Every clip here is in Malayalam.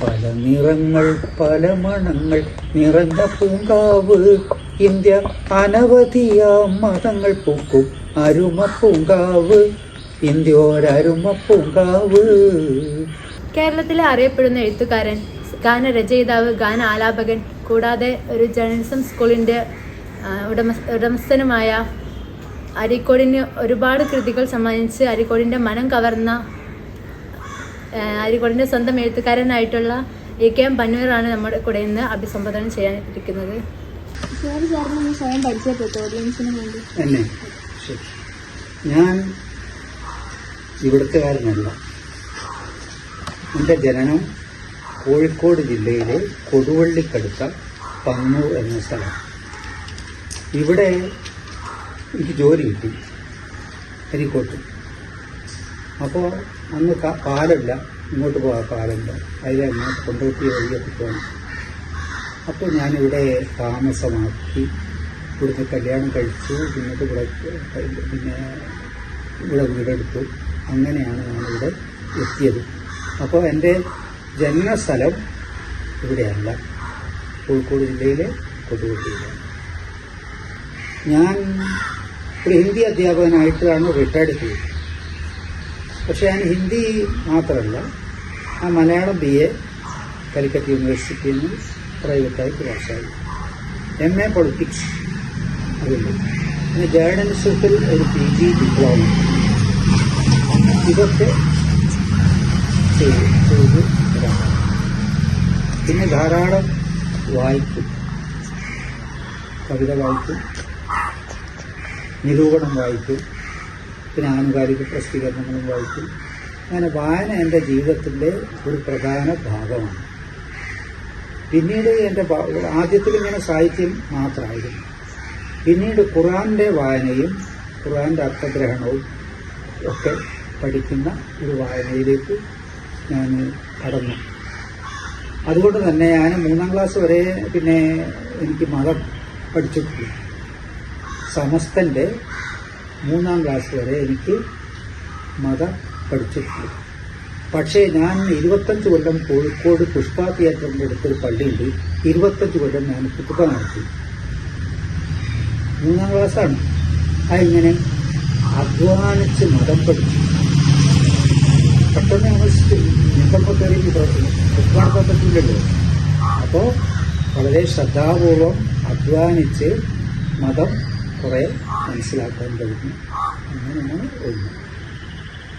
പല നിറങ്ങൾ പല മണങ്ങൾ നിറഞ്ഞ പൂങ്കാവ് ഇന്ത്യ അനവധിയാം മതങ്ങൾ പൂക്കും അരുമ പൂങ്കാവ് ഇന്ത്യ ഒരരുമ പൂങ്കാവ്. കേരളത്തിലെ അറിയപ്പെടുന്ന എഴുത്തുകാരൻ, ഗാനരചയിതാവ്, ഗാന ആലാപകൻ, കൂടാതെ ഒരു ജേർണലിസം സ്കൂളിൻ്റെ ഉടമസ്ഥനുമായ അരീക്കോടിന് ഒരുപാട് കൃതികൾ സമ്മാനിച്ച് അരീക്കോടിൻ്റെ മനം കവർന്ന അരീക്കോടിൻ്റെ സ്വന്തം എഴുത്തുകാരനായിട്ടുള്ള A.K.M. പന്നൂറാണ് നമ്മുടെ കൂടെ ഇന്ന് അഭിസംബോധന ചെയ്യാനിരിക്കുന്നത്. എന്നെ ഞാൻ ഇവിടുത്തുകാരനല്ല. എൻ്റെ ജനനം കോഴിക്കോട് ജില്ലയിലെ കൊടുവള്ളിക്കടുത്ത പന്നൂർ എന്ന സ്ഥലം. ഇവിടെ എനിക്ക് ജോലി കിട്ടി അരീക്കോട്ട്. അപ്പോൾ അന്ന് പാലല്ല, ഇങ്ങോട്ട് പോകാൻ പാലല്ല, അതിലങ്ങോട്ട് കൊണ്ടോട്ടി വഴിയൊക്കെ പോകണം. അപ്പോൾ ഞാനിവിടെ താമസമാക്കി, ഇവിടുത്തെ കല്യാണം കഴിച്ചു, പിന്നെ ഇവിടെ വീടെടുത്തു. അങ്ങനെയാണ് ഞാനിവിടെ എത്തിയത്. അപ്പോൾ എൻ്റെ ജന്മസ്ഥലം ഇവിടെയല്ല, കോഴിക്കോട് ജില്ലയിലെ കൊടുവള്ളിയിലാണ്. ഞാൻ ഒരു ഹിന്ദി അധ്യാപകനായിട്ടാണ് റിട്ടയർഡ് ചെയ്തത്. പക്ഷേ ഞാൻ ഹിന്ദി മാത്രമല്ല, ആ മലയാളം BA കാലിക്കറ്റ് യൂണിവേഴ്സിറ്റിയിൽ നിന്ന് പ്രൈവറ്റായിട്ട് പാസ്സായി. MA പൊളിറ്റിക്സ് അതുണ്ട്. പിന്നെ ജേർണലിസത്തിൽ ഒരു PG ഡിപ്ലോമ. ഇതൊക്കെ ചെയ്ത് പിന്നെ ധാരാളം വായിക്കും, കവിത വായിക്കും, നിരൂപണം വായിക്കും, പിന്നെ ആനുകാലിക പ്രസിദ്ധീകരണങ്ങളും വായിക്കും. അങ്ങനെ വായന എൻ്റെ ജീവിതത്തിൻ്റെ ഒരു പ്രധാന ഭാഗമാണ്. പിന്നീട് എൻ്റെ ആദ്യത്തിൽ ഇങ്ങനെ സാഹിത്യം മാത്രമായിരുന്നു. പിന്നീട് ഖുർആൻ്റെ വായനയും ഖുർആൻ്റെ അർത്ഥഗ്രഹണവും ഒക്കെ പഠിക്കുന്ന ഒരു വായനയിലേക്ക് ഞാൻ കടന്നു. അതുകൊണ്ട് തന്നെ ഞാൻ 3ാം ക്ലാസ് വരെ പിന്നെ എനിക്ക് മതം പഠിച്ചിട്ടില്ല. സമസ്തൻ്റെ 3ാം ക്ലാസ് വരെ എനിക്ക് മതം പഠിച്ചിട്ടില്ല. പക്ഷേ ഞാൻ 25 കൊല്ലം കോഴിക്കോട് പുഷ്പ തിയേറ്ററിൻ്റെ അടുത്തൊരു പള്ളിയുണ്ട്. 25 കൊല്ലം ഞാൻ കുത്തുബ നടത്തി. 3ാം ക്ലാസ്സാണ്. അതിങ്ങനെ അധ്വാനിച്ച് മതം പഠിച്ചു. പെട്ടെന്ന് നമ്മൾ നിൽക്കുമ്പോഴത്തേക്ക് കുത്തുബാടക്കാൻ പറ്റില്ലല്ലോ. അപ്പോൾ വളരെ ശ്രദ്ധാപൂർവം അധ്വാനിച്ച് മതം കുറേ മനസ്സിലാക്കാൻ കഴിഞ്ഞു. അങ്ങനെയാണ് ഒന്ന്.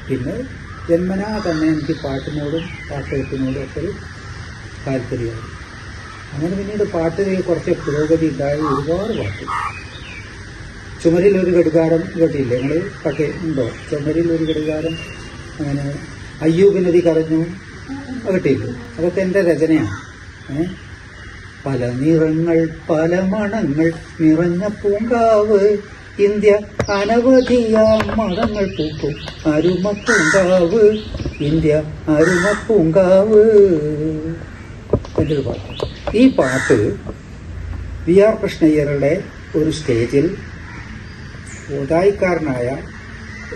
പിന്നെ ജന്മനാ തന്നെ എനിക്ക് പാട്ടിനോടും പാട്ടെഴുത്തിനോടും ഒക്കെ ഒരു താല്പര്യമാണ്. അങ്ങനെ പിന്നീട് പാട്ടിൽ കുറച്ച് പുരോഗതി ഉണ്ടായി. ഒരുപാട് പാട്ട്. ചുമരിലൊരു ഘടികാരം കേട്ടില്ലേ നിങ്ങൾ? പാട്ട് ഉണ്ടോ? ചുമരിലൊരു ഘടികാരം, അങ്ങനെ അയ്യൂബ് നദി കരഞ്ഞു കേട്ടില്ലേ? അതൊക്കെ എൻ്റെ രചനയാണ്. പല നിറങ്ങൾ പല മണങ്ങൾ നിറഞ്ഞ പൂങ്കാവ് ഇന്ത്യ അനവധിയാം മതങ്ങൾ പൂക്കും അരുമ പൂങ്കാവ് ഇന്ത്യ അരുമ പൂങ്കാവ്. എൻ്റെ ഒരു പാട്ട്. ഈ പാട്ട് VR കൃഷ്ണയ്യരുടെ ഒരു സ്റ്റേജിൽ ഓതായിക്കാരനായ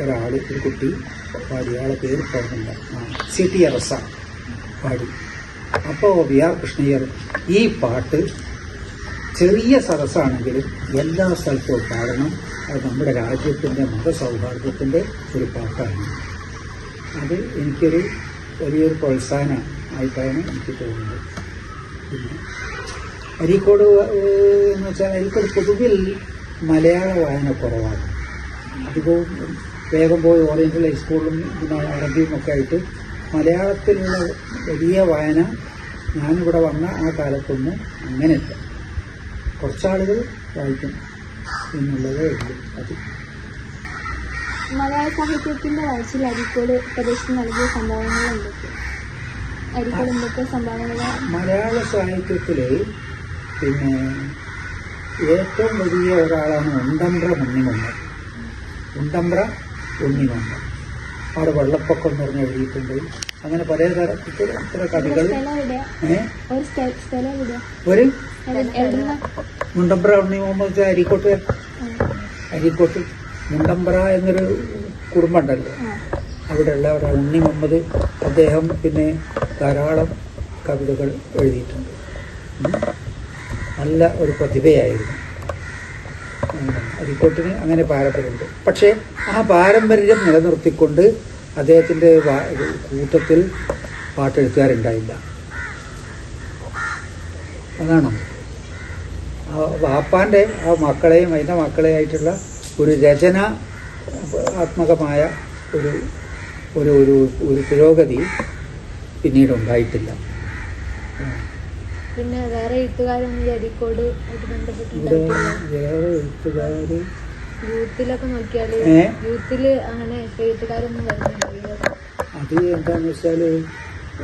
ഒരാൾ, ഒരു കുട്ടി പാടി. അയാളെ പേര് പറഞ്ഞില്ല, CT റസ പാടി. അപ്പോൾ VR കൃഷ്ണയ്യർ ഈ പാട്ട് ചെറിയ സദസ്സാണെങ്കിലും എല്ലാ സ്ഥലത്തും പാടണം, അത് നമ്മുടെ രാജ്യത്തിൻ്റെ മതസൗഹാർദ്ദത്തിൻ്റെ ഒരു പാട്ടാണ്. അത് എനിക്കൊരു വലിയൊരു പ്രോത്സാഹനം ആയിട്ടാണ് എനിക്ക് തോന്നുന്നത്. പിന്നെ അരീക്കോട് എന്ന് വെച്ചാൽ അരീക്കോട് പൊതുവിൽ മലയാള വായന കുറവാണ്. അധികവും വേഗം പോയി ഓറിയൻ്റൽ ഹൈസ്കൂളിലും പിന്നെ അറബിയും ഒക്കെ ആയിട്ട് മലയാളത്തിലുള്ള വലിയ വായന ഞാനിവിടെ വന്ന ആ കാലത്തൊന്നും അങ്ങനെയല്ല. കുറച്ചാളുകൾ വായിക്കും എന്നുള്ളതേ ഉള്ളൂ. അത് മലയാള സാഹിത്യത്തിന്റെ വളർച്ചയിൽ അരീക്കോട് പ്രദേശത്ത് നൽകിയ സംഭാവനകൾ എന്തൊക്കെ സംഭാവനകൾ? മലയാള സാഹിത്യത്തിൽ പിന്നെ ഏറ്റവും വലിയ ഒരാളാണ് ഉണ്ടമ്പ്ര ഉണ്ണിമമ്മ. അവിടെ വെള്ളപ്പൊക്കം എന്ന് പറഞ്ഞ് എഴുതിയിട്ടുണ്ട്. അങ്ങനെ പല തരത്തിലുള്ള കവികൾ. ഒരു മുണ്ടമ്പ്ര ഉണ്ണിമമ്മ അരീക്കോട്ട് മുണ്ടമ്പ്ര എന്നൊരു കുടുംബം ഉണ്ടല്ലോ, അവിടെയുള്ള ഒരാൾ ഉണ്ണി മുഹമ്മദ്. അദ്ദേഹം പിന്നെ ധാരാളം കവിതകൾ എഴുതിയിട്ടുണ്ട്. നല്ല ഒരു പ്രതിഭയായിരുന്നു അരീക്കോട്ടിന്. അങ്ങനെ പാരമ്പര്യമുണ്ട്. പക്ഷേ ആ പാരമ്പര്യം നിലനിർത്തിക്കൊണ്ട് അദ്ദേഹത്തിൻ്റെ കൂട്ടത്തിൽ പാട്ടെഴുത്തുകാരുണ്ടായില്ല. അതാണ് ആ വാപ്പാൻ്റെ ആ മക്കളെയും അതിൻ്റെ മക്കളെയായിട്ടുള്ള ഒരു രചനാത്മകമായ ഒരു ഒരു ഒരു ഒരു പുരോഗതി പിന്നീട് ഉണ്ടായിട്ടില്ല. പിന്നെ വേറെ എഴുത്തുകാരൊന്നും അരീക്കോട് ആയിട്ട് ഇവിടെ ബന്ധപ്പെട്ടിട്ടുണ്ടായിട്ടില്ല. വേറെ എഴുത്തുകാർ യൂത്തിലൊക്കെ നോക്കിയാല് യൂത്തില് അങ്ങനെ എഴുത്തുകാരൊന്നും വരുന്നില്ല. അത് എന്താണെന്ന് വെച്ചാൽ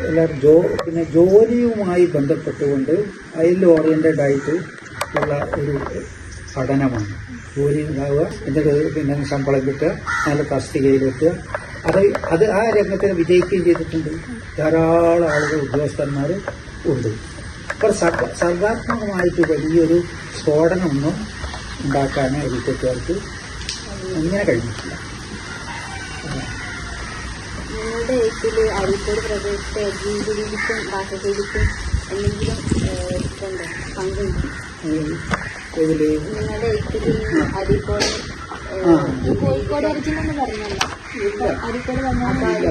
എല്ലാവരും പിന്നെ ജോലിയുമായി ബന്ധപ്പെട്ടുകൊണ്ട് അതിൽ ഓറിയൻറ്റഡ് ആയിട്ട് ഉള്ള ഒരു പഠനമാണ്. ജോലി ഉണ്ടാവുക, എന്നിട്ട് പിന്നെ ശമ്പളം കിട്ടുക, നല്ല തസ്തികയിലെത്തുക. അത് ആ രംഗത്തിൽ വിജയിക്കുകയും ചെയ്തിട്ടുണ്ട്. ധാരാളം ആളുകൾ ഉദ്യോഗസ്ഥന്മാർ ഉണ്ട്. അപ്പോൾ സർഗാത്മകമായിട്ട് വലിയൊരു സ്ഫോടനമൊന്നും ഉണ്ടാക്കാൻ എഴുത്തുകാർക്ക് അങ്ങനെ കഴിഞ്ഞിട്ടില്ല. നിങ്ങളുടെ എഴുത്തിൽ അരീക്കോട് പ്രദേശത്തെ ജീവിതരീതിക്കും ഭാഷരീതിക്കും എന്തെങ്കിലും ഇതുണ്ടോ, പങ്കുണ്ടോ? ഇതിൽ നിങ്ങളുടെ എഴുത്തിൽ അരീക്കോട് കോഴിക്കോട് ഒറിജിൻ എന്ന് പറഞ്ഞല്ലോ, അരീക്കോട് പറഞ്ഞാൽ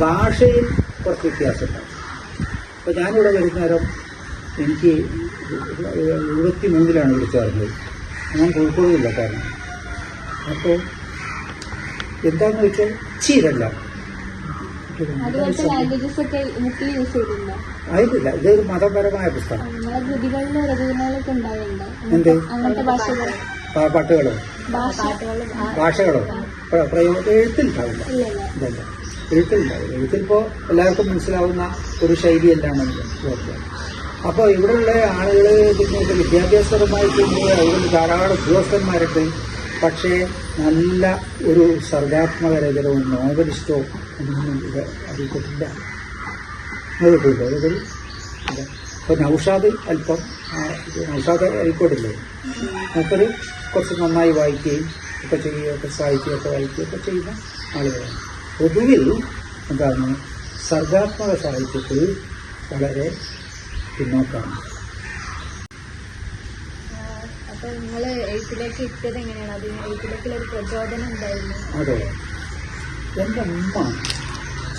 ഭാഷയിൽ കുറച്ച് വ്യത്യാസമുണ്ടാവും. അപ്പോൾ ഞാനിവിടെ വരുന്നേരം എനിക്ക് 73 വിളിച്ചു പറഞ്ഞത്. ഞാൻ കോഴിക്കോടില്ല. കാരണം അപ്പോൾ എന്താണെന്ന് വെച്ചാൽ ചീരല്ല അതുപോലത്തെ ലാംഗ്വേജസ് ഒക്കെ ബുക്കിൽ യൂസ് ചെയ്തിട്ടുണ്ടോ? ആയിട്ടില്ല. ഇതൊരു മതപരമായ പുസ്തകം. നമ്മളെ കൃതികളിലും രചനകളൊക്കെ ഉണ്ടാവുന്നുണ്ടോ എന്ത് അങ്ങനത്തെ ഭാഷകൾ? പാട്ടുകളോ ഭാഷകളോ എഴുത്തിലുണ്ടാവില്ല. ഇതല്ല, എഴുത്തിലുണ്ടാവില്ല. എഴുത്തിലിപ്പോൾ എല്ലാവർക്കും മനസ്സിലാവുന്ന ഒരു ശൈലിയല്ലാണെന്ന് ഓർക്കുക. അപ്പോൾ ഇവിടെയുള്ള ആളുകൾ പിന്നെ വിദ്യാഭ്യാസപരമായിട്ട് അവിടെ ധാരാളം ഉദ്യോഗസ്ഥന്മാരുണ്ട്. പക്ഷേ നല്ല ഒരു സർഗാത്മക രചനവും നോവലിസ്റ്റോ ഒന്നും ഇത് അറിയിച്ചിട്ടില്ല. നോക്കിയിട്ടില്ല അതുപോലെ. അപ്പോൾ നൗഷാദ് അല്പം നൗഷാദ് അരീക്കോടില്ലേ, മൂപ്പര് കുറച്ച് നന്നായി വായിക്കുകയും ഒക്കെ ചെയ്യുകയൊക്കെ സാഹിത്യമൊക്കെ വായിക്കുകയൊക്കെ ചെയ്യുന്ന ആളുകളാണ്. പൊതുവിൽ എന്താണ് സർഗാത്മക സാഹിത്യത്തിൽ വളരെ പിന്നോക്കാണ്. അപ്പൊ നിങ്ങൾ എഴുത്തിലേക്ക് എത്തിയത് എങ്ങനെയാണ്? അത് എഴുത്തിലേക്കുള്ള ഒരു പ്രചോദനം ഉണ്ടായിരുന്നു? അതെ, എൻ്റെ അമ്മ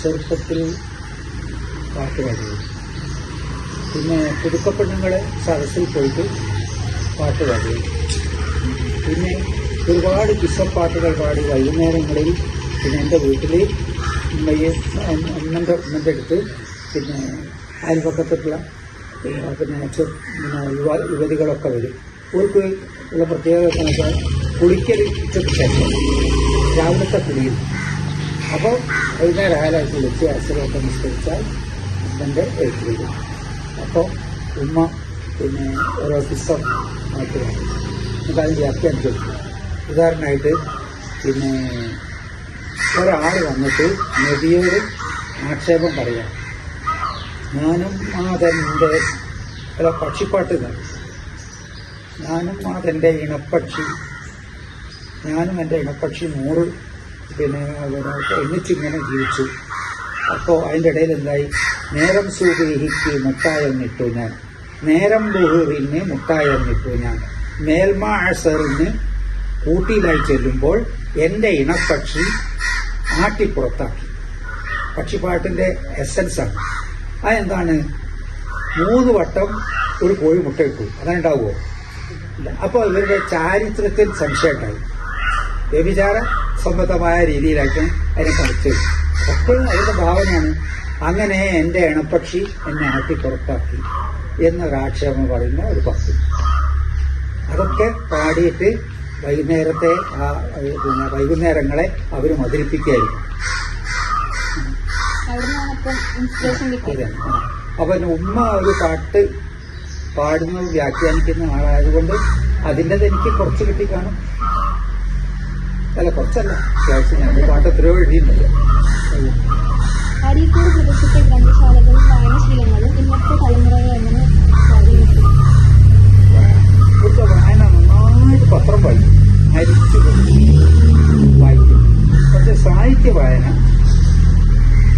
ചെറുപ്പത്തിൽ പാട്ട് പാടുകയും പിന്നെ പുതുക്കപ്പെണ്ണുങ്ങളെ സദസ്സിൽ പോയിട്ട് പാട്ട് പാടുകയും പിന്നെ ഒരുപാട് കിസ്സപ്പാട്ടുകൾ പാടി വൈകുന്നേരങ്ങളിൽ പിന്നെ എൻ്റെ വീട്ടിൽ ഉമ്മൻ്റെ അടുത്ത് പിന്നെ അയൽപക്കത്തുള്ള പിന്നെ യുവതികളൊക്കെ വരും. അവർക്ക് ഉള്ള പ്രത്യേകത വെച്ചാൽ കുളിക്കൽ ഉച്ചയ്ക്ക് ശേഷം രാവിലത്തെ കുളിയിൽ. അപ്പോൾ വൈകുന്നേരം ആയാലും കുളിച്ച് അസുഖമൊക്കെ നിസ്കരിച്ചാൽ എൻ്റെ എഴുത്ത് വരും. അപ്പോൾ ഉമ്മ പിന്നെ ഓരോ കിസ്സം മാറ്റുകയാണ്. എന്നിട്ട് അത് വ്യാഖ്യാനിച്ചു. ഉദാഹരണമായിട്ട് പിന്നെ ഒരാൾ വന്നിട്ട് നബിയോട് ആക്ഷേപം പറയാം. ഞാനും അതെൻ്റെ അല്ല പക്ഷിപ്പാട്ട് ഞാനും അതെൻ്റെ ഇണപ്പക്ഷി, ഞാനും എൻ്റെ ഇണപ്പക്ഷി 100 പിന്നെ ഒന്നിച്ചിങ്ങനെ ജീവിച്ചു. അപ്പോൾ അതിൻ്റെ ഇടയിൽ എന്തായി, നേരം സൂഹിക്ക് മുട്ടായെന്നിട്ടു ഞാൻ, നേരം ബുഹുറിന് മുട്ടായെന്നിട്ടു ഞാൻ, മേൽമാസറിന് കൂട്ടിയിലായി ചെല്ലുമ്പോൾ എൻ്റെ ഇണപ്പക്ഷി ആട്ടിപ്പുറത്താക്കി. പക്ഷിപ്പാട്ടിൻ്റെ എസൻസാണ്. അതെന്താണ്, 3 വട്ടം ഒരു കോഴി മുട്ടയിട്ടു, അതുണ്ടാവുമോ? ഇല്ല. അപ്പോൾ ഇവരുടെ ചാരിത്രത്തിൽ സംശയമുണ്ടായി. വ്യഭിചാര സംബന്ധമായ രീതിയിലായിട്ട് അതിനെ കളിച്ചു. എപ്പോഴും അതിൻ്റെ ഭാവനയാണ്. അങ്ങനെ എൻ്റെ ഇണപ്പക്ഷി എന്നെ ആട്ടിപ്പുറത്താക്കി എന്നൊരാക്ഷേപം പറയുന്ന ഒരു ഭക്തി. അതൊക്കെ പാടിയിട്ട് വൈകുന്നേരത്തെ പിന്നെ വൈകുന്നേരങ്ങളെ അവർ മധുരിപ്പിക്കുകയായിരുന്നു. അതെ. അപ്പം ഉമ്മ ഒരു പാട്ട് പാടുന്നത് വ്യാഖ്യാനിക്കുന്ന ആളായതുകൊണ്ട് അതിൻ്റെത് എനിക്ക് കുറച്ച് കിട്ടിക്കാണും. അല്ല, കുറച്ചല്ല, അത്യാവശ്യം ഞാൻ പാട്ട് എത്രയോ എഴുതിയിട്ടുണ്ടല്ലോ. അരീക്കോട് പ്രദേശത്തെ ഗ്രന്ഥശാലകളും വായനശീലങ്ങളും ഇന്നത്തെ തലമുറയെ എങ്ങനെ സ്വാധീനിക്കും? ഇവിടുത്തെ വായന നന്നായിട്ട് പത്രം വായിക്കും, മരിച്ചു വായിക്കും. പക്ഷെ സാഹിത്യ വായന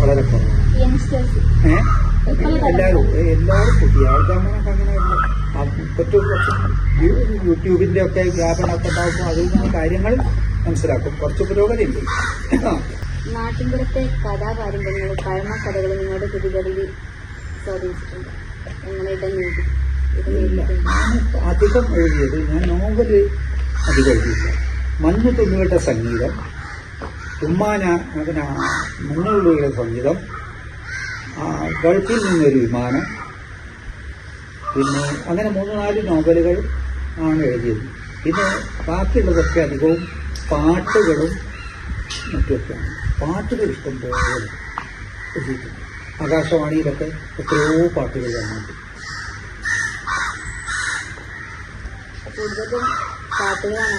വളരെ കുറവാണ്. യങ്സ്റ്റേഴ്സ് എല്ലാവരും എല്ലാവരും പുതിയ ആൾക്കാർക്ക് അങ്ങനെയല്ല. കുറച്ച് യൂട്യൂബിൻ്റെ ഒക്കെ വ്യാപനമൊക്കെ ഉണ്ടാകുമ്പോൾ അതിൽ നിന്ന് കാര്യങ്ങൾ മനസ്സിലാക്കും. കുറച്ച് പുരോഗതി ഉണ്ട്. നാട്ടിൻപുറത്തെ കഥാപാരമ്പര്യങ്ങളും പഴമ കഥകളും നിങ്ങളുടെ കൃതികളിൽ സ്വാധീനിച്ചിട്ടുണ്ട്. നിങ്ങളുടെ ഞാൻ അധികം എഴുതിയത്, ഞാൻ നോവല് അധികം എഴുതിയില്ല. മഞ്ഞു തുള്ളികളുടെ സംഗീതം, മഞ്ഞുള്ളിയുടെ സംഗീതം, ഗൾഫിൽ നിന്നൊരു വിമാനം, പിന്നെ അങ്ങനെ 3-4 നോവലുകൾ ആണ് എഴുതിയത്. പിന്നെ ബാക്കിയുള്ളതൊക്കെ അധികവും പാട്ടുകളും മറ്റുമൊക്കെയാണ്. പാട്ടുകൾ ഇഷ്ടം പോലെ എഴുതിയിട്ടുണ്ട്. ആകാശവാണിയിലൊക്കെ എത്രയോ പാട്ടുകൾ കാണുന്നുണ്ട്. കൂടുതലും പാട്ടുകളാണ്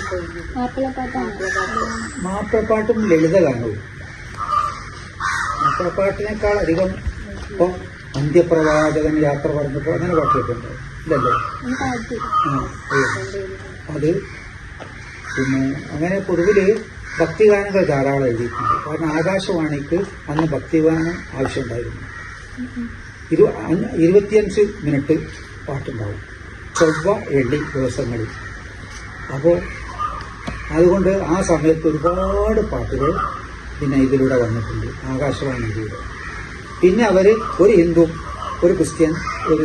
മാപ്പിളപ്പാട്ടും ലളിതഗാനവും. മാപ്പിളപ്പാട്ടിനേക്കാൾ അധികം ഇപ്പോൾ അന്ത്യപ്രവാചകൻ യാത്ര പറഞ്ഞപ്പോൾ അങ്ങനെ പാട്ടൊക്കെ ഉണ്ട് ഇല്ലല്ലേ? അത് പിന്നെ അങ്ങനെ പൊതുവിൽ ഭക്തിഗാനങ്ങൾ ധാരാളം എഴുതിയിട്ടുണ്ട്. കാരണം ആകാശവാണിക്ക് അന്ന് ഭക്തിഗാനം ആവശ്യമുണ്ടായിരുന്നു. 25 മിനിറ്റ് പാട്ടുണ്ടാവും ചൊവ്വ വെള്ളി ദിവസങ്ങളിൽ. അപ്പോൾ അതുകൊണ്ട് ആ സമയത്ത് ഒരുപാട് പാട്ടുകൾ പിന്നെ ഇതിലൂടെ വന്നിട്ടുണ്ട് ആകാശവാണിയിലൂടെ. പിന്നെ അവർ ഒരു ഹിന്ദു, ഒരു ക്രിസ്ത്യൻ, ഒരു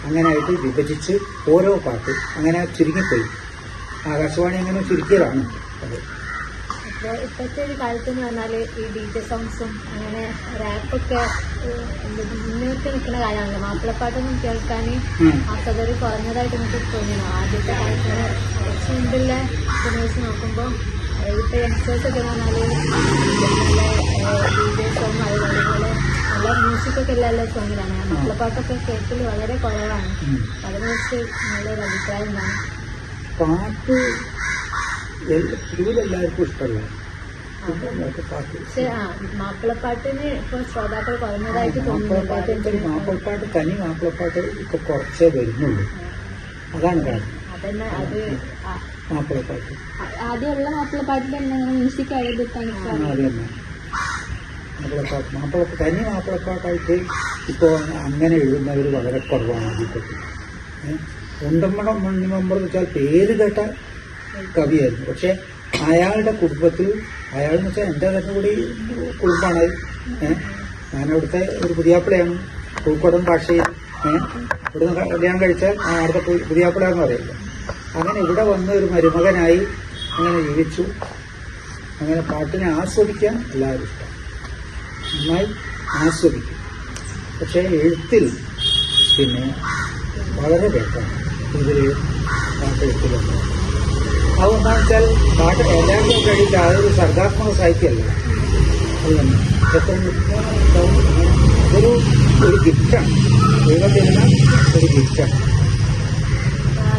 അങ്ങനെയായിട്ട് വിഭജിച്ച് ഓരോ പാട്ട് അങ്ങനെ ചുരുങ്ങിപ്പോയി. ആകാശവാണി അങ്ങനെ ചുരുക്കിയതാണ് അത്. അപ്പോൾ ഇപ്പോഴത്തെ ഒരു കാലത്ത് എന്ന് പറഞ്ഞാൽ ഈ DJ സോങ്സും അങ്ങനെ റാപ്പൊക്കെ മുന്നോട്ട് നിൽക്കുന്ന കാലമാണല്ലോ. മാപ്പിളപ്പാട്ടൊന്നും കേൾക്കാൻ ആൾക്കാർ കുറഞ്ഞതായിട്ട് നമുക്ക് തോന്നിയോ? ആദ്യത്തെ കാലത്ത് കുറച്ച് മുമ്പുള്ള ജനറേഷൻ നോക്കുമ്പോൾ ഇപ്പോൾ യങ്സ്റ്റേഴ്സ് ഒക്കെ എന്ന് പറഞ്ഞാൽ നല്ല DJ സോങ്, അതുപോലെ നല്ല മ്യൂസിക്കൊക്കെ എല്ലാ സോങ്ങിലാണ്. മാപ്പിളപ്പാട്ടൊക്കെ കേൾക്കൽ വളരെ കുറവാണ്. അതിനെക്കുറിച്ച് നല്ലൊരു അഭിപ്രായം എന്താണ്? പാട്ട് എല്ലാവർക്കും ഇഷ്ടമല്ല പാട്ട്. മാപ്പിളപ്പാട്ടിന് ഇപ്പൊ ശ്രോതാക്കൾ കുറഞ്ഞതായിട്ട് തോന്നുന്നു. മാപ്പിളപ്പാട്ട് തനി മാപ്പിളപ്പാട്ട് ഇപ്പൊ കുറച്ചേ വരുന്നുള്ളൂ. അതാണ് കാരണം. അതന്നെ അത് മാപ്പിളപ്പാട്ട് ആദ്യമുള്ള മാപ്പിളപ്പാട്ടിൽ തന്നെ മ്യൂസിക് എഴുതിട്ടാണ്. അത് തന്നെ മാപ്പിളപ്പാട്ട് തനി മാപ്പിളപ്പാട്ടായിട്ട് ഇപ്പോൾ അങ്ങനെ എഴുതുന്നവർ വളരെ കുറവാണ്. ആദ്യത്തൊക്കെ ഉണ്ടമ്മണം മണ്ണിമമ്പർ എന്ന് വെച്ചാൽ പേര് കേട്ട കവിയായിരുന്നു. പക്ഷെ അയാളുടെ കുടുംബത്തിൽ, അയാളെന്ന് വെച്ചാൽ എൻ്റെ തന്നെ കൂടി കുടുംബമാണ്. ഞാനവിടുത്തെ ഒരു പുതിയാപ്പിളയാണ്. പൂക്കോടൻ ഭാഷയിൽ ഇവിടുന്ന് കല്യാണം കഴിച്ചാൽ അവിടുത്തെ പുതിയാപ്പിളയെന്ന് പറയില്ല. അങ്ങനെ ഇവിടെ വന്ന് ഒരു മരുമകനായി അങ്ങനെ ജീവിച്ചു. അങ്ങനെ പാട്ടിനെ ആസ്വദിക്കാൻ എല്ലാവരും ഇഷ്ടം, നന്നായി ആസ്വദിക്കും. പക്ഷേ എഴുത്തിൽ പിന്നെ വളരെ വ്യക്തമാണ് ഇതിൽ പാട്ടെഴുത്തിലുണ്ട്. അതെന്താണെന്ന് വെച്ചാൽ പാട്ട് എല്ലാവർക്കും കഴിയില്ല. അതൊരു സർഗാത്മക സാഹിത്യമല്ല. അത് തന്നെ ഒരു ഗിഫ്റ്റാണ്, ദൈവം തരുന്ന ഒരു ഗിഫ്റ്റാണ്.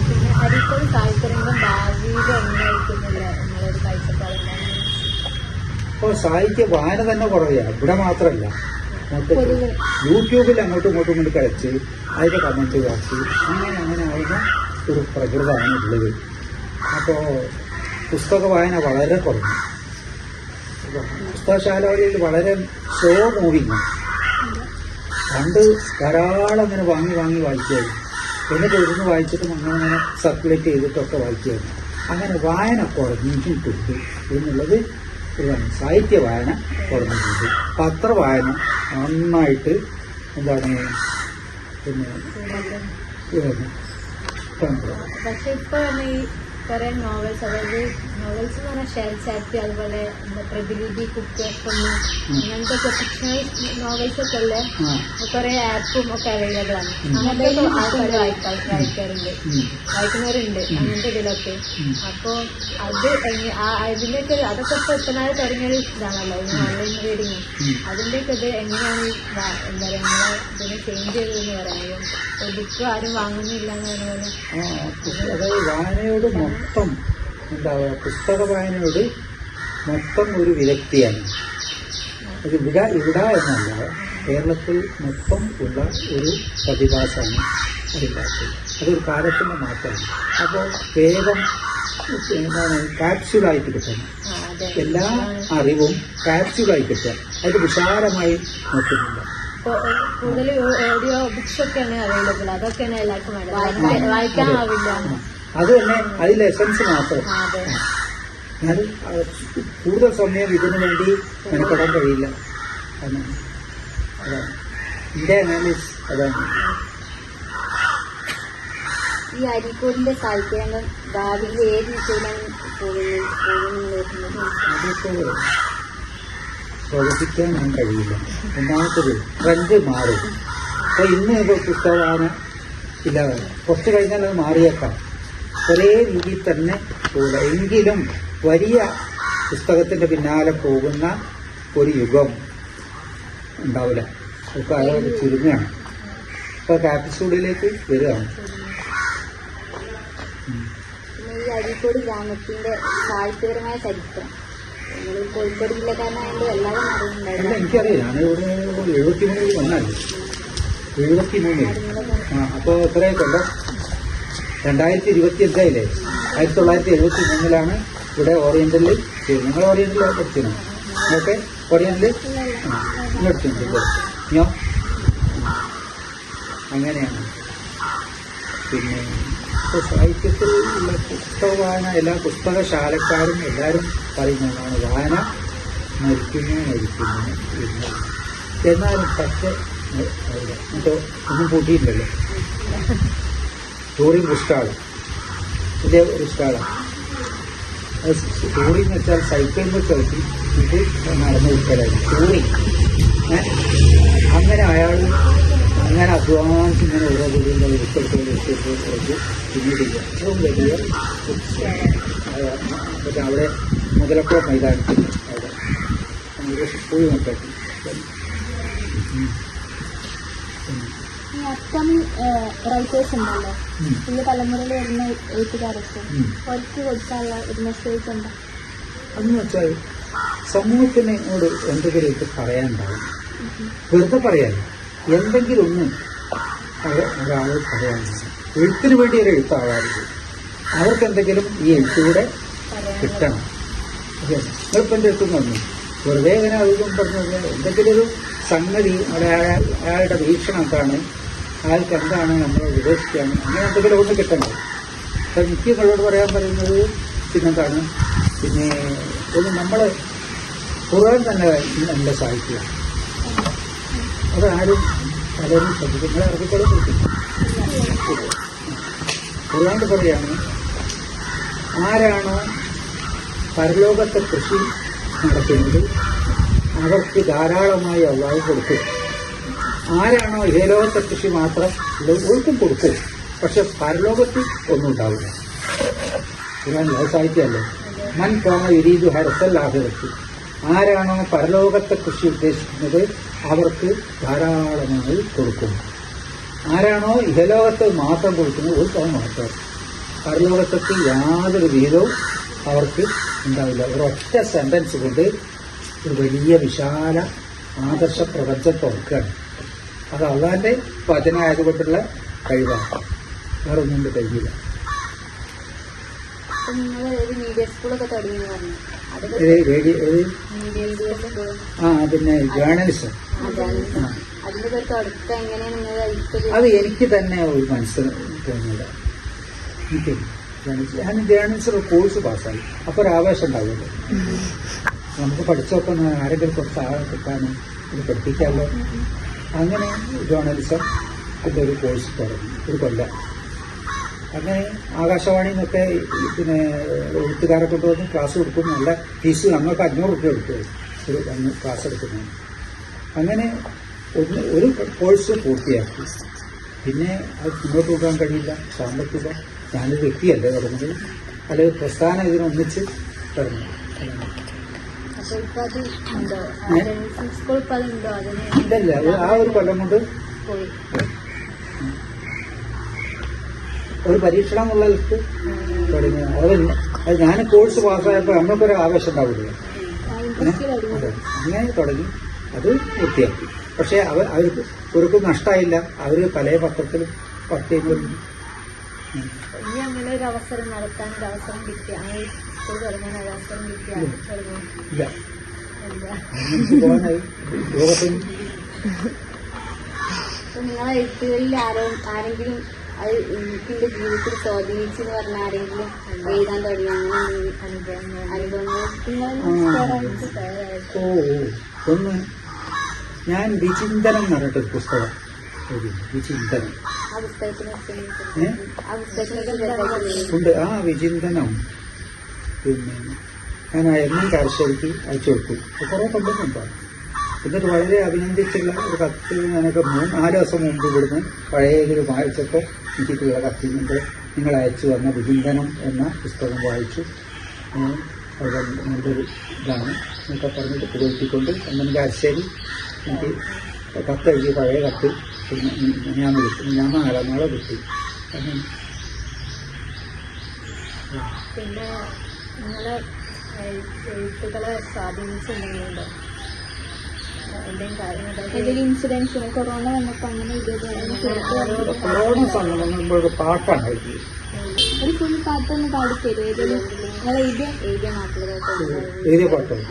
പിന്നെ അരിക്കോട് സാഹിത്യരംഗം ഭാവിയിൽ എങ്ങനെയായിരിക്കുന്നില്ല എന്നൊരു കാഴ്ചപ്പാടുണ്ടായിരുന്നു. ഇപ്പോൾ സാഹിത്യ വായന തന്നെ കുറയാണ്. ഇവിടെ മാത്രമല്ല, മൊത്തത്തിൽ യൂട്യൂബിൽ അങ്ങോട്ടും ഇങ്ങോട്ടും കൊണ്ട് കളിച്ച് അതിൻ്റെ കമൻറ്റ് വായിച്ച് അങ്ങനെ ആവുന്ന ഒരു പ്രകൃതമാണ് ഉള്ളത്. അപ്പോൾ പുസ്തക വായന വളരെ കുറഞ്ഞു. പുസ്തകശാലകളിൽ വളരെ സ്ലോ മൂവിങ്ങാണ്. പണ്ട് ധാരാളം അങ്ങനെ വാങ്ങി വായിക്കുമായിരുന്നു. എന്നിട്ട് ഇരുന്ന് വായിച്ചിട്ടും അങ്ങനെ സർക്കുലേറ്റ് ചെയ്തിട്ടൊക്കെ വായിക്കുമായിരുന്നു. അങ്ങനെ വായന കുറഞ്ഞിട്ടുണ്ട് എന്നുള്ളത് ഇതാണ്. സാഹിത്യ വായന കുറഞ്ഞിട്ടുണ്ട്. പത്രവായന നന്നായിട്ട് എന്താണ് പിന്നെ പക്ഷെ ഇപ്പൊ ഈ കുറെ നോവൽസ്, അതായത് നോവൽസ് എന്ന് പറഞ്ഞാൽ ഷെയർ ചാറ്റ്, അതുപോലെ പ്രതിലിപി, കുക്ക് ഒന്ന് അങ്ങനത്തെ ഫിക്ഷണൽ നോവൽസ് ഒക്കെ അല്ലേ കുറെ ആപ്പും ഒക്കെ അവൈലബിൾ ആണ്. അങ്ങനത്തെ ആൾക്കാർ വായിക്കുന്നവരുണ്ട് അങ്ങനത്തെ ഇതിലൊക്കെ. അപ്പോൾ അത് അതിൻ്റെയൊക്കെ അതൊക്കെ ഇപ്പൊ ഇപ്പനാൾ തുടങ്ങിയൊരു ഇതാണല്ലോ ഓൺലൈൻ റീഡിങ്. അതിൻ്റെയൊക്കെ ഇത് എങ്ങനെയാണ് എന്താ പറയുക നമ്മളെ ഇതിനെ ചേഞ്ച് ചെയ്തതെന്ന് പറയുന്നത്? ബുക്ക് ആരും വാങ്ങുന്നില്ല എന്ന് പറഞ്ഞ അതായത് വായനയോട് മൊത്തം എന്താ പറയുക, പുസ്തക വായനയോട് മൊത്തം ഒരു വിരക്തിയാണ്. അത് ഇവിടെ എന്നല്ല, കേരളത്തിൽ മൊത്തം ഉള്ള ഒരു പ്രതിഭാസമാണ് അതില്ലാത്തത്. അതൊരു കാലത്തിൻ്റെ മാറ്റമാണ്. അപ്പോൾ വേഗം എന്താണ് കാപ്സ്യൂളായിട്ട് കിട്ടണം. എല്ലാ അറിവും കാപ്സ്യൂളായി കിട്ടുക. അത് വിശാലമായി നോക്കുന്നില്ല. കൂടുതൽ ഓഡിയോ ബുക്സ് ഒക്കെയാണ് അവൈലബിൾ. അതൊക്കെയാണ് എല്ലാവർക്കും വേണ്ടത്. വായിക്കാനാവില്ല. അത് തന്നെ അതിൽ എസൻസ് മാത്രം. അതെ. ഞാൻ കൂടുതൽ സമയം ഇതിനു വേണ്ടി മെനപ്പെടാൻ കഴിയില്ല. അതാണ് എന്റെ അനാലിസിസ്. അതാണ് ഈ അരീക്കോടിന്റെ സാഹിത്യരംഗം ഭാവിയിൽ ഏത് ദിശയിലാണ് പോകുന്നത്? അതൊക്കെ പ്രവചിക്കാൻ ഞാൻ കഴിയില്ല. ഒന്നാമത്തത് ട്രെൻഡ് മാറും. അപ്പൊ ഇന്ന് പുസ്തകമാണ് ഇല്ലാതെ കുറച്ച് കഴിഞ്ഞാൽ അത് മാറിയേക്കാം. ഒരേ രീതിയിൽ തന്നെ പോകില്ല. എങ്കിലും വലിയ പുസ്തകത്തിന്റെ പിന്നാലെ പോകുന്ന ഒരു യുഗം ഉണ്ടാവില്ല. അതൊക്കെ അയാൾ ചുരുങ്ങാണ്. ഇപ്പൊ കാപ്പിസൂഡിലേക്ക് വരികയാണ്. പിന്നെ ഈ അരീക്കോട് ഗ്രാമത്തിന്റെ സാഹിത്യപരമായ ചരിത്രം കോഴിക്കോട് ജില്ലക്കാരനായതുകൊണ്ട് എല്ലാവരും അല്ല, അറിയുന്നുണ്ടായിരുന്നു. എനിക്കറിയാം. ഞാനിവിടെ 73 വന്നല്ലേ. 73. അപ്പോൾ എത്രയായി കൊല്ലം? 2025 1973 ഇവിടെ ഓറിയന്റലിൽ ചെയ്തു. നിങ്ങൾ ഓറിയന്റലിൽ പഠിച്ചിരുന്നു? ഓക്കെ, ഓറിയന്റലിൽ പഠിച്ചിട്ടുണ്ട്. ഞാൻ അങ്ങനെയാണ്. പിന്നെ സാഹിത്യത്തിൽ ഉള്ള പുസ്തക വായന എല്ലാ പുസ്തകശാലക്കാരും എല്ലാവരും പറയുന്നതാണ്. വായന മരിക്കുന്നു എന്ന്. എന്നാലും പക്ഷേ മറ്റോ ഒന്നും കൂട്ടിയില്ലല്ലോ. ടൂറിംഗ് പുസ്തകമാണ്. ഇതിൻ്റെ ഒരു പുസ്തകമാണ്. അത് ടൂറിംഗ് എന്ന് വെച്ചാൽ സൈക്കിളിൽ ചവിട്ടി ഇത് നടന്നു വിൽക്കലായിരുന്നു ടൂറിംഗ്. അങ്ങനെ അയാൾ അങ്ങനെ അധ്വാനിച്ച് ഇങ്ങനെ ഓരോ വീടുകൾ എടുത്തെടുത്ത് പിന്നീടില്ല. ഏറ്റവും വലിയ പക്ഷെ അവിടെ മുതലക്കുളം മൈതാനത്തിൽ അവിടെ പോയി നോക്കി. ഈ അപ്കമിങ് റൈറ്റേഴ്സ് ഉണ്ടല്ലോ, ഈ തലമുറയിൽ വരുന്ന എഴുത്തുകാരൊക്കെ അവർക്ക് കൊടുക്കാനുള്ള ഒരു മെസ്സേജ് ഉണ്ടോ? അതെന്ന് വെച്ചാൽ സമൂഹത്തിനോട് എന്തെങ്കിലും ഇത് പറയാനുണ്ടാവും. വെറുതെ പറയാൻ എന്തെങ്കിലും ഒന്ന് ഒരാൾ പറയാനുണ്ട്. എഴുത്തിന് വേണ്ടി ഒരു എഴുത്താവാറുണ്ട്. അവർക്ക് എന്തെങ്കിലും ഈ എഴുത്തൂടെ കിട്ടണം. നിങ്ങളിപ്പോൾ എൻ്റെ എഴുത്തും വന്നു വെറുതെ ഇങ്ങനെ അധികം പറഞ്ഞത് എന്തെങ്കിലും ഒരു സംഗതി അയാളുടെ വീക്ഷണം എന്താണ്, അയാൾക്ക് എന്താണ് നമ്മൾ വിദേശിക്കുകയാണ്, അങ്ങനെ എന്തെങ്കിലും ഒന്ന് കിട്ടണം. അപ്പം എനിക്ക് നിങ്ങളോട് പറയാൻ പറയുന്നത് പിന്നെന്താണ്, പിന്നെ ഒന്ന് നമ്മൾ ഖുർആൻ തന്നെ നല്ല സാഹിത്യമാണ്. അതാരും പലരും ശ്രദ്ധിക്കും. നിങ്ങളെ അറബിക്കോടെ ശ്രദ്ധിക്കും. ഖുർആൻ പറയാണ്, ആരാണോ പരലോകത്തെ കൃഷി നടത്തുന്നത് അവർക്ക് ധാരാളമായി അള്ളാഹു കൊടുക്കും. ആരാണോ ഇഹലോകത്തെ കൃഷി മാത്രം ഓർക്കും കൊടുക്കും, പക്ഷെ പരലോകത്ത് ഒന്നും ഉണ്ടാവില്ല. ഖുർആൻ സാഹിത്യമല്ലേ. മൻ കാന യുരീദു ഹർസൽ ആഖിറത്തി, ആരാണോ പരലോകത്തെ കൃഷി ഉദ്ദേശിക്കുന്നത് അവർക്ക് ധാരാളമായി കൊടുക്കും. ആരാണോ ഇഹലോകത്ത് മാത്രം കൊടുക്കുന്നത് ഒരു മാത്രം, പരലോകത്തേക്ക് യാതൊരു വിഹിതവും അവർക്ക് ഉണ്ടാവില്ല. ഒരൊറ്റ സെന്റൻസ് കൊണ്ട് ഒരു വലിയ വിശാല ആദർശ പ്രപഞ്ചത്തെ ഓർക്കുകയാണ്. അത് അള്ളാന്റെ വചനമായതുകൊണ്ടുള്ള കഴിവാണ്. വേറെ ഒന്നും കൊണ്ട് കഴിയില്ല. നിങ്ങൾ ഒരു മീഡിയ സ്കൂളൊക്കെ തുടങ്ങി പറഞ്ഞു, പിന്നെ ജേർണലിസം. അതിന്റെ പേര് തുടക്കം എങ്ങനെയാണ് നിങ്ങൾ? അത് എനിക്ക് തന്നെ ഒരു മനസ്സിൽ തോന്നില്ല. എനിക്ക് ഞാൻ ജേർണലിസം ഒരു കോഴ്സ് പാസ്സായി. അപ്പോൾ ഒരു ആവേശം ഉണ്ടാവുമല്ലോ, നമുക്ക് പഠിച്ചൊക്കെ ആരെങ്കിലും കുറച്ച് ആളെ കിട്ടാനും ഇത് പഠിപ്പിക്കാമല്ലോ. അങ്ങനെ ജേർണലിസം ഒരു കോഴ്സ് തുടങ്ങി, ഒരു കൊല്ലം. അങ്ങനെ ആകാശവാണിയിൽ നിന്നൊക്കെ പിന്നെ എഴുത്തുകാരെ കൊണ്ടുവന്ന് ക്ലാസ് കൊടുക്കും. നല്ല ഫീസ് ഞങ്ങൾക്ക് 500 രൂപ എടുക്കും ഒരു അന്ന് ക്ലാസ് എടുക്കുന്നതിന്. അങ്ങനെ ഒരു കോഴ്സ് പൂർത്തിയാക്കി. പിന്നെ അത് മുന്നോട്ട് പോകാൻ കഴിയില്ല. സാമ്പത്തിക ഞാനൊരു വ്യക്തിയല്ലേ തുടങ്ങുന്നത്, അല്ലെങ്കിൽ പ്രസ്ഥാനം ഇതിനൊന്നിച്ച് തുടങ്ങി. ഇതല്ല, ആ ഒരു കൊല്ലം കൊണ്ട് ഒരു പരീക്ഷണം എന്നുള്ളതിലേക്ക് തുടങ്ങി. അത് ഞാൻ കോഴ്സ് പാസ്സായപ്പോൾ നമ്മൾക്കൊരു ആവേശം ഉണ്ടാവില്ല. അങ്ങനെ തുടങ്ങി, അത് പൂർത്തിയാക്കി. പക്ഷെ അവർക്ക് ഒരു നഷ്ടമായില്ല. അവർ പല പത്രത്തിലും വർക്ക് ചെയ്യുമ്പോൾ അങ്ങനെ ഒരു അവസരം നടത്താൻ ഒരു അവസരം കിട്ടിയ തുടങ്ങാൻ ഒരു അവസരം കിട്ടിയ ഇല്ല. പോകാനായി ലോകത്തിൽ നിങ്ങളെ എഴുത്തുകളിൽ ആരെങ്കിലും അത് എനിക്കെന്റെ ജീവിതത്തിൽ സ്വാധീനിച്ചെന്ന് പറഞ്ഞ ആരെങ്കിലും എഴുതാൻ തുടങ്ങി അങ്ങനെ അനുഭവങ്ങൾ ഓ ഒന്ന് ഞാൻ വിചിന്തനം എന്ന് പറഞ്ഞിട്ടൊരു പുസ്തകം എഴുതി. വിചിന്തനം ആ പുസ്തകത്തിനെ ഉണ്ട്. ആ വിചിന്തനം പിന്നെ ഞാൻ എന്നും കാരശ്ശേരിക്ക് അയച്ചു കൊടുത്തു. കുറേ കൊണ്ടുവന്നുണ്ടോ. എന്നിട്ട് വളരെ അഭിനന്ദിച്ചുള്ള ഒരു കത്ത് ഞാനൊക്കെ 4 ദിവസം മുമ്പ് ഇവിടുന്ന് പഴയൊരു വായിച്ചപ്പോൾ എനിക്കുള്ള കത്തിനുണ്ട്. നിങ്ങൾ അയച്ചു വന്ന വിചിന്തനം എന്ന പുസ്തകം വായിച്ചു. വളരെ നല്ലൊരു ഇതാണ് എന്നൊക്കെ പറഞ്ഞിട്ട് പുകഴ്ത്തിക്കൊണ്ട് അങ്ങനെ കാരശ്ശേരി എനിക്ക് കത്ത് എഴുതി പഴയ കത്ത് ഞാൻ കിട്ടി. ഞാൻ നാളെ കിട്ടി. അങ്ങനെ പിന്നെ നിങ്ങളെ എഴുത്തുകളെ സ്വാധീനിച്ചിട്ടുണ്ടോ എന്തെങ്കിലും ഇൻസിഡൻസ് കൊറോണ വന്നപ്പോ അങ്ങനെ കൊറോണ സമയം പാട്ടാണ് എഴുതി. ഒരു ഫുൾ പാട്ടൊന്ന് പാടിത്തരും ഏതെങ്കിലും നിങ്ങൾ എഴുതിയ എഴുതിയ പാട്ടാണ്.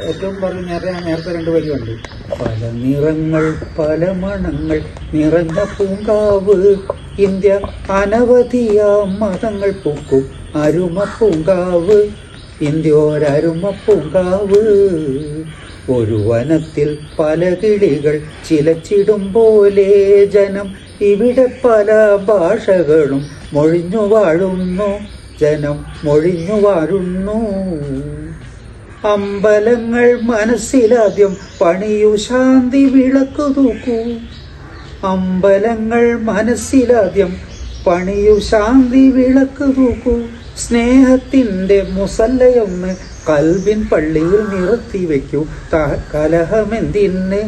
ഏറ്റവും പറഞ്ഞ നേരത്തെ 2 വരിയുണ്ട്. പല നിറങ്ങൾ പല മണങ്ങൾ നിറഞ്ഞ പൂങ്കാവ് ഇന്ത്യ അനവധിയാം മതങ്ങൾ പൂക്കും അരുമ പൂങ്കാവ് ഇന്ത്യോരരുമ പൂങ്കാവ് ഒരു വനത്തിൽ പല കിളികൾ ചിലച്ചിടും പോലെ ജനം ഇവിടെ പല ഭാഷകളും മൊഴിഞ്ഞു വാഴുന്നു ജനം മൊഴിഞ്ഞു വാഴുന്നു അമ്പലങ്ങൾ മനസ്സിലാദ്യം പണിയു ശാന്തി വിളക്കു തൂക്കൂ അമ്പലങ്ങൾ മനസ്സിലാദ്യം പണിയു ശാന്തി വിളക്ക് തൂക്കൂ സ്നേഹത്തിൻ്റെ മുസല്ലയൊന്ന് കൽവിൻ പള്ളിയിൽ നിർത്തി വയ്ക്കൂ കലഹമെന്തിന്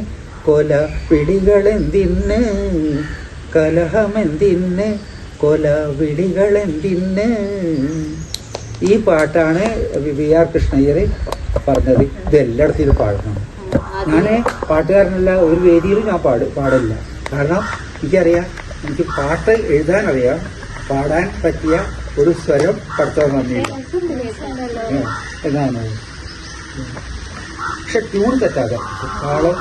കൊല പിടികളെന്തിന് കലഹമെന്തിന് കൊല പിടികളെന്തിന്. ഈ പാട്ടാണ് വി.ആർ. കൃഷ്ണയ്യർ പറഞ്ഞത്. ഇത് എല്ലായിടത്തും ഇത് പാടണം. ഞാൻ പാട്ടുകാരനല്ല, ഒരു വേദിയിലും ഞാൻ പാടില്ല. കാരണം എനിക്കറിയാം, എനിക്ക് പാട്ട് എഴുതാനറിയാം, പാടാൻ പറ്റിയ ഒരു സ്വരം പഠിത്തം വന്നില്ല എന്നാണ്. പക്ഷെ ട്യൂൺ തെറ്റാതെ താളം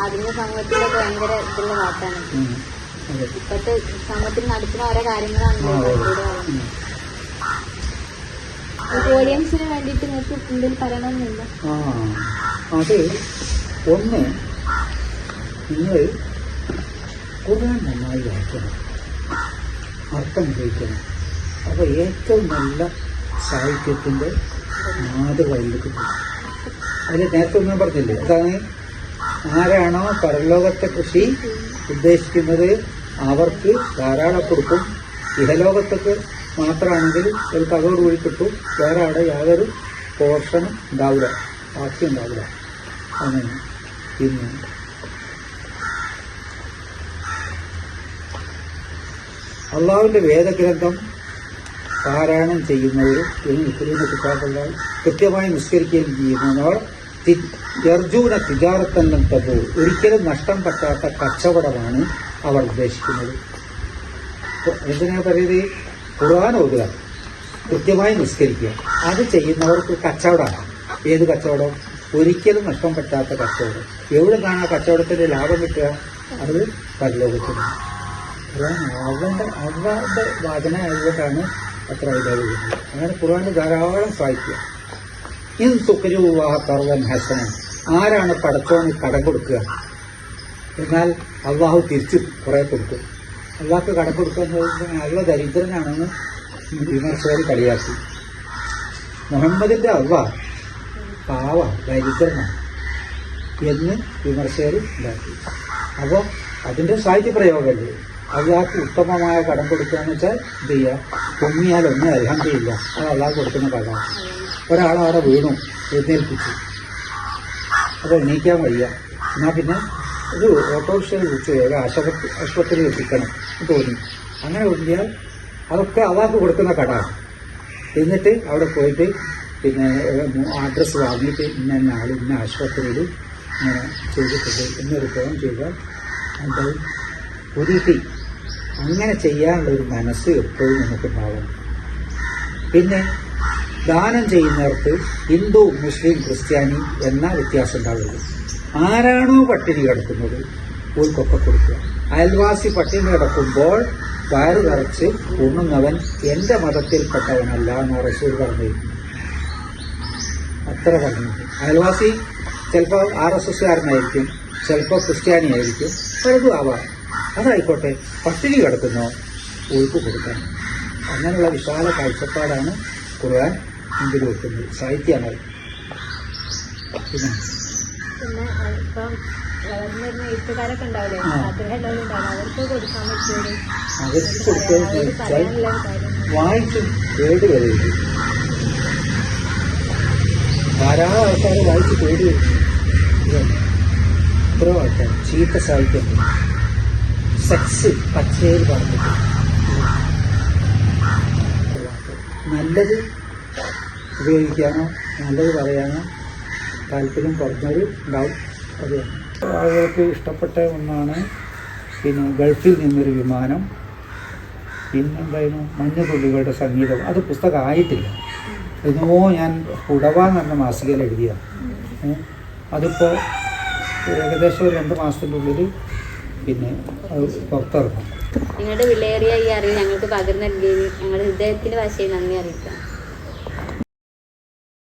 ആധുനിക സമൂഹത്തിലൊക്കെ ഭയങ്കര ഇതുള്ള പാട്ടാണ്. ഇപ്പത്തെ സമൂഹത്തിൽ നടക്കുന്ന ഓരോ കാര്യങ്ങളാണല്ലോ. ഓഡിയൻസിന് വേണ്ടിയിട്ട് നിങ്ങൾക്ക് എന്തെങ്കിലും പറയണമെന്നില്ല. അത് ഒന്ന്, നിങ്ങൾ ഖുർആൻ നന്നായി വായിക്കണം, അർത്ഥം ഗ്രഹിക്കണം. അപ്പോൾ ഏറ്റവും നല്ല സാഹിത്യത്തിൻ്റെ മാതൃകയിലേക്ക് പോകും. അതിൽ നേരത്തെ ഒന്നും പറഞ്ഞില്ലേ, അതാണ് ആരാണോ പരലോകത്തെ കൃഷി ഉദ്ദേശിക്കുന്നത് അവർക്ക് ധാരാളം കൊടുക്കും. ഇഹലോകത്തൊക്കെ മാത്രമാണെങ്കിൽ അവർക്ക് അതോടുകൂടി കിട്ടും. വേറെ അവിടെ യാതൊരു പോർഷനും ഉണ്ടാവില്ല, ബാക്കി ഉണ്ടാവില്ല. അങ്ങനെ പിന്നെ അള്ളാഹുവിൻ്റെ വേദഗ്രന്ഥം പാരായണം ചെയ്യുന്നവരും കൃത്യമായി നിസ്കരിക്കുകയും ചെയ്യുന്നവർ അർജുന തിജാറത്തന്നും തപ്പോ ഒരിക്കലും നഷ്ടം പറ്റാത്ത കച്ചവടമാണ് അവർ ഉദ്ദേശിക്കുന്നത്. എന്തിനാ പറയുന്നത്? ഖുർആൻ ഓതുക, കൃത്യമായി നിസ്കരിക്കുക, അത് ചെയ്യുന്നവർക്ക് കച്ചവടമാണ്. ഏത് കച്ചവടം? ഒരിക്കലും നഷ്ടം പറ്റാത്ത കച്ചവടം. എവിടെ കാണാൻ കച്ചവടത്തിന്റെ ലാഭം കിട്ടുക? അത് പരലോകത്തിന്. അവരുടെ വാചന ആയതുകൊണ്ടാണ് അത്ര ഇതായത്. അങ്ങനെ ഖുർആന് ധാരാളം സാഹിത്യം. ഇൻ തുക്രുവാഹ ഖർദൻ ഹസനൻ, ആരാണ് പടച്ചോന് കടം കൊടുക്കുക? എന്നാൽ അള്ളാഹു തിരിച്ച് കുറെ കൊടുക്കും. അള്ളാഹ്ക്ക് കടം കൊടുക്കുക എന്ന് പറയുമ്പോൾ നല്ല ദരിദ്രനാണെന്ന് വിമർശകർ കളിയാക്കി. മുഹമ്മദിന്റെ അള്ളാഹ് പാവ ദരിദ്രനാണ് എന്ന് വിമർശകർ ഉണ്ടാക്കി. അപ്പോൾ അതിന്റെ സാഹിത്യ പ്രയോഗമല്ലേ. അള്ളാഹ്ക്ക് ഉത്തമമായ കടം കൊടുക്കുക എന്ന് വെച്ചാൽ എന്ത് ചെയ്യുക? പൊങ്ങിയാലൊന്നും അൽഹംദുലില്ലാ, അത് അള്ളാഹ് കൊടുക്കുന്ന കടം. ഒരാളവിടെ വീണു, എഴുന്നേൽപ്പിച്ചു, അപ്പോൾ എണീക്കാൻ വയ്യ, എന്നാൽ പിന്നെ ഒരു ഓട്ടോറിക്ഷയിൽ വിളിച്ച് വേഗം ആശുപത്രിയിൽ എത്തിക്കണം എന്ന് തോന്നി. അങ്ങനെ ഒഴിഞ്ഞാൽ അതൊക്കെ അള്ളാഹ്ക്ക് കൊടുക്കുന്ന കടമാണ്. എന്നിട്ട് അവിടെ പോയിട്ട് പിന്നെ അഡ്രസ്സ് വാങ്ങിയിട്ട് ഇന്ന ആൾ ഇന്ന ആശുപത്രിയിൽ ഇങ്ങനെ ചെയ്തിട്ടുണ്ട് എന്നൊരു ഫോൺ ചെയ്താൽ എന്തായി പുതിയിട്ട് അങ്ങനെ ചെയ്യാനുള്ളൊരു മനസ്സ് എപ്പോഴും നമുക്കുണ്ടാവണം. പിന്നെ ദാനം ചെയ്യുന്നവർക്ക് ഹിന്ദു മുസ്ലിം ക്രിസ്ത്യാനി എന്ന വ്യത്യാസം ഉണ്ടാവുള്ളൂ. ആരാണോ പട്ടിണി കിടക്കുന്നത് ഓൽക്കൊക്കെ കൊടുക്കുക. അയൽവാസി പട്ടിണി കിടക്കുമ്പോൾ വയറ് നിറച്ച് ഉണ്ണുന്നവൻ എൻ്റെ മതത്തിൽപ്പെട്ടവനല്ല എന്ന് റസൂൽ പറഞ്ഞിരുന്നു. അത്ര പറഞ്ഞിട്ടുണ്ട്. അയൽവാസി ചിലപ്പോൾ RSSകാരനായിരിക്കും, ചിലപ്പോൾ ക്രിസ്ത്യാനിയായിരിക്കും, പലതും ആവാം. അതായിക്കോട്ടെ, പട്ടിണി കിടക്കുന്നോ ഓൾക്ക് കൊടുക്കാൻ. അങ്ങനെയുള്ള വിശാല കാഴ്ചപ്പാടാണ് ഖുർആൻ മുമ്പിൽ വെക്കുന്നത്. സാഹിത്യമാണ്. പിന്നെ ഇപ്പം വളർന്നിരുന്ന എഴുത്തുകാരൊക്കെ ഉണ്ടാവില്ലേ, ആഗ്രഹം എല്ലാവരും ഉണ്ടാവില്ല, അവർക്ക് കൊടുക്കാൻ പറ്റിയൊരു അവർക്ക് കൊടുക്കാൻ ചോദിച്ചാൽ പറയാനുള്ള കാര്യം. വായിച്ച് കേട് വരരുത്. ധാരാളം ആൾക്കാർ വായിച്ച് കേട് വരും. എത്രയോ ആൾക്കാർ ചീത്ത സാഹിത്യം, സെക്സ് പച്ചയിൽ പറഞ്ഞിട്ട് നല്ലത് ഉപയോഗിക്കാനോ നല്ലത് പറയാനോ താല്പര്യം കുറഞ്ഞവർ ഉണ്ടാവും. അത് ആളുകൾക്ക് ഇഷ്ടപ്പെട്ട ഒന്നാണ്. പിന്നെ ഗൾഫിൽ നിന്നൊരു വിമാനം, പിന്നെന്തായിരുന്നു മഞ്ഞുതുള്ളികളുടെ സംഗീതം. അത് പുസ്തകമായിട്ടില്ല. എന്നോ ഞാൻ ഉടവ എന്ന് പറഞ്ഞ മാസികയിൽ എഴുതിയതാണ്. അതിപ്പോൾ ഏകദേശം ഒരു 2 മാസത്തിൻ്റെ ഉള്ളിൽ പിന്നെ അത് പുറത്തിറങ്ങും. നിങ്ങളുടെ വിലയേറിയ ഈ അറിവ് ഞങ്ങൾക്ക് പകർന്നു നൽകിയതിന് ഞങ്ങളുടെ ഹൃദയത്തിന്റെ ഭാഷയിൽ നന്ദി അറിയിക്കാം.